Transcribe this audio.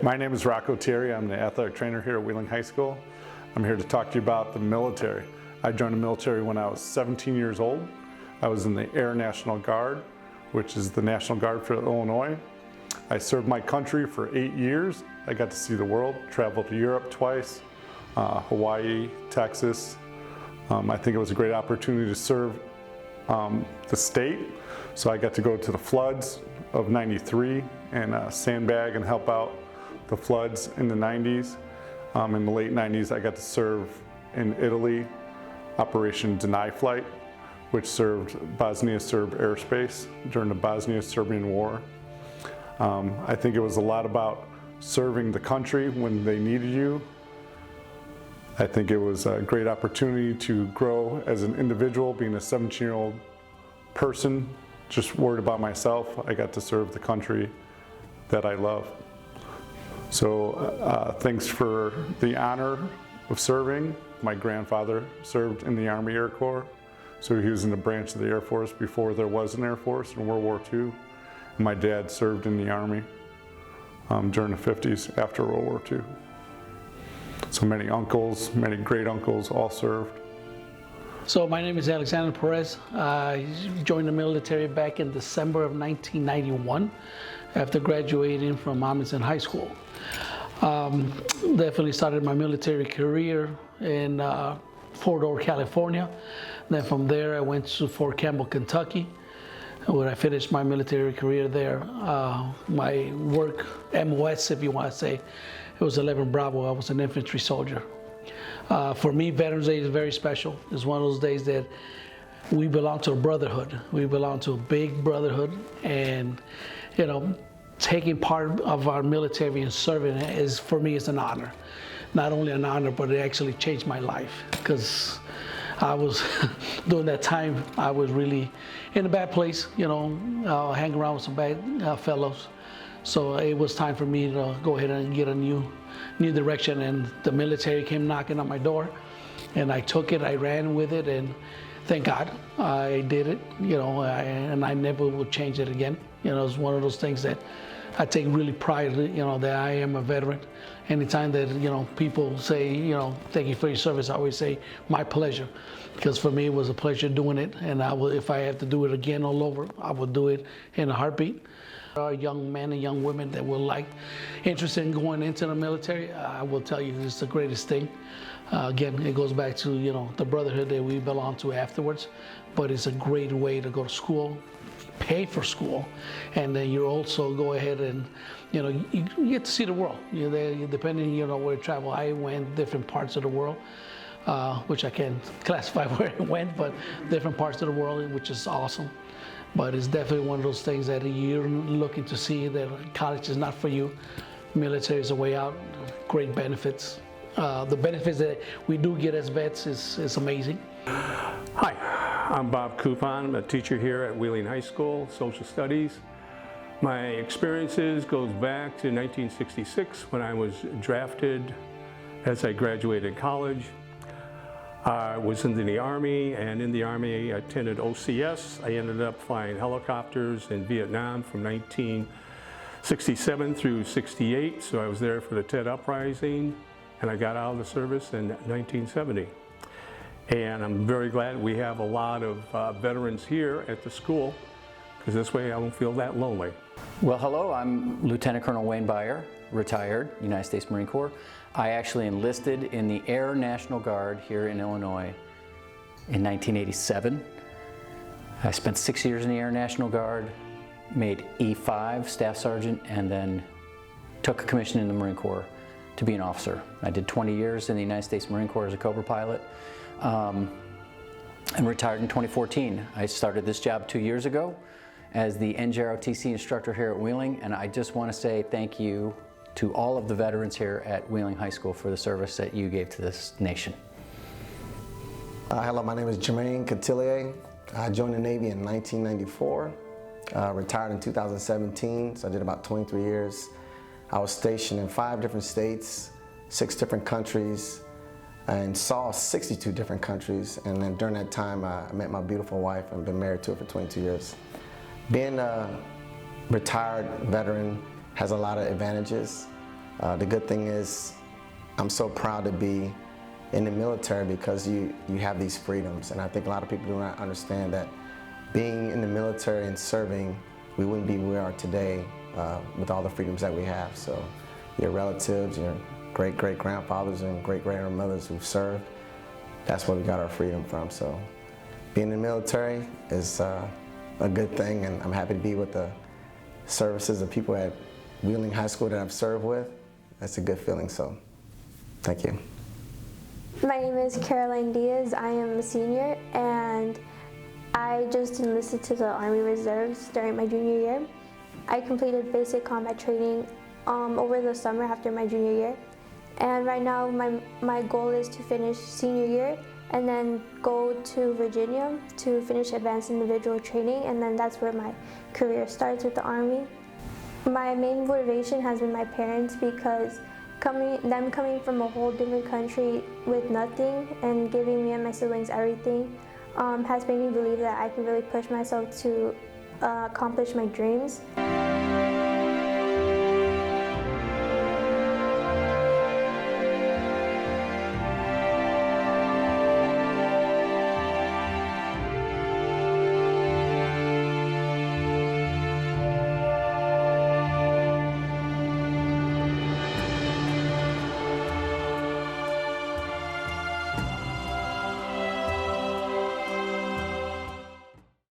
My name is Rocco Terry. I'm the athletic trainer here at Wheeling High School. I'm here to talk to you about the military. I joined the military when I was 17 years old. I was in the Air National Guard, which is the National Guard for Illinois. I served my country for 8 years. I got to see the world, traveled to Europe twice, Hawaii, Texas. I think it was a great opportunity to serve the state. So I got to go to the floods of '93 and sandbag and help out the floods in the 90s. In the late 90s, I got to serve in Italy, Operation Deny Flight, which served Bosnia Serb airspace during the Bosnia-Serbian War. I think it was a lot about serving the country when they needed you. I think it was a great opportunity to grow as an individual, being a 17-year-old person, just worried about myself. I got to serve the country that I love. So thanks for the honor of serving. My grandfather served in the Army Air Corps, so he was in the branch of the Air Force before there was an Air Force in World War II. And my dad served in the Army during the 50s after World War II. So many uncles, many great uncles all served. So my name is Alexander Perez. I joined the military back in December of 1991 after graduating from Amundsen High School. Definitely started my military career in Fort Ord, California. Then from there I went to Fort Campbell, Kentucky, where I finished my military career there. My work, MOS if you want to say, it was 11 Bravo. I was an infantry soldier. For me, Veterans Day is very special. It's one of those days that we belong to a brotherhood. We belong to a big brotherhood, and you know, taking part of our military and serving is, for me, is an honor. Not only an honor, but it actually changed my life, because I was, during that time, I was really in a bad place, you know, hanging around with some bad fellows. So it was time for me to go ahead and get a new direction, and the military came knocking on my door, and I took it, I ran with it, and thank God I did it, you know, and I never will change it again. You know, it's one of those things that I take really pride, you know, that I am a veteran. Anytime that, you know, people say, you know, thank you for your service, I always say, my pleasure. Because for me, it was a pleasure doing it, and I will, if I have to do it again all over, I will do it in a heartbeat. Young men and young women that were interested in going into the military, I will tell you, it's the greatest thing. Again, it goes back to, you know, the brotherhood that we belong to afterwards, but it's a great way to go to school, pay for school, and then you also go ahead and, you know, you get to see the world. You know, depending, you know, where you travel. I went different parts of the world, which I can't classify where I went, but different parts of the world, which is awesome. But it's definitely one of those things that you're looking to see that college is not for you. Military is a way out, great benefits. The benefits that we do get as vets is amazing. Hi, I'm Bob Coupon. I'm a teacher here at Wheeling High School, Social Studies. My experiences goes back to 1966 when I was drafted as I graduated college. I was in the Army, and in the Army I attended OCS. I ended up flying helicopters in Vietnam from 1967 through 68, so I was there for the Tet Uprising, and I got out of the service in 1970. And I'm very glad we have a lot of veterans here at the school, because this way I won't feel that lonely. Well, hello, I'm Lieutenant Colonel Wayne Byer, retired, United States Marine Corps. I actually enlisted in the Air National Guard here in Illinois in 1987. I spent 6 years in the Air National Guard, made E5, Staff Sergeant, and then took a commission in the Marine Corps to be an officer. I did 20 years in the United States Marine Corps as a Cobra pilot, and retired in 2014. I started this job 2 years ago as the NJROTC instructor here at Wheeling, and I just want to say thank you to all of the veterans here at Wheeling High School for the service that you gave to this nation. Hello, my name is Jermaine Cotillier. I joined the Navy in 1994, retired in 2017, so I did about 23 years. I was stationed in 5 different states, 6 different countries, and saw 62 different countries. And then during that time, I met my beautiful wife and been married to her for 22 years. Being a retired veteran has a lot of advantages. The good thing is I'm so proud to be in the military because you have these freedoms, and I think a lot of people do not understand that being in the military and serving, we wouldn't be where we are today with all the freedoms that we have. So your relatives, your great-great-grandfathers and great-grandmothers who've served, that's where we got our freedom from. So being in the military is a good thing, and I'm happy to be with the services of people at Wheeling High School that I've served with. That's a good feeling, so thank you. My name is Caroline Diaz. I am a senior, and I just enlisted to the Army Reserves during my junior year. I completed basic combat training over the summer after my junior year. And right now my goal is to finish senior year and then go to Virginia to finish advanced individual training, and then that's where my career starts with the Army. My main motivation has been my parents, because them coming from a whole different country with nothing and giving me and my siblings everything has made me believe that I can really push myself to accomplish my dreams.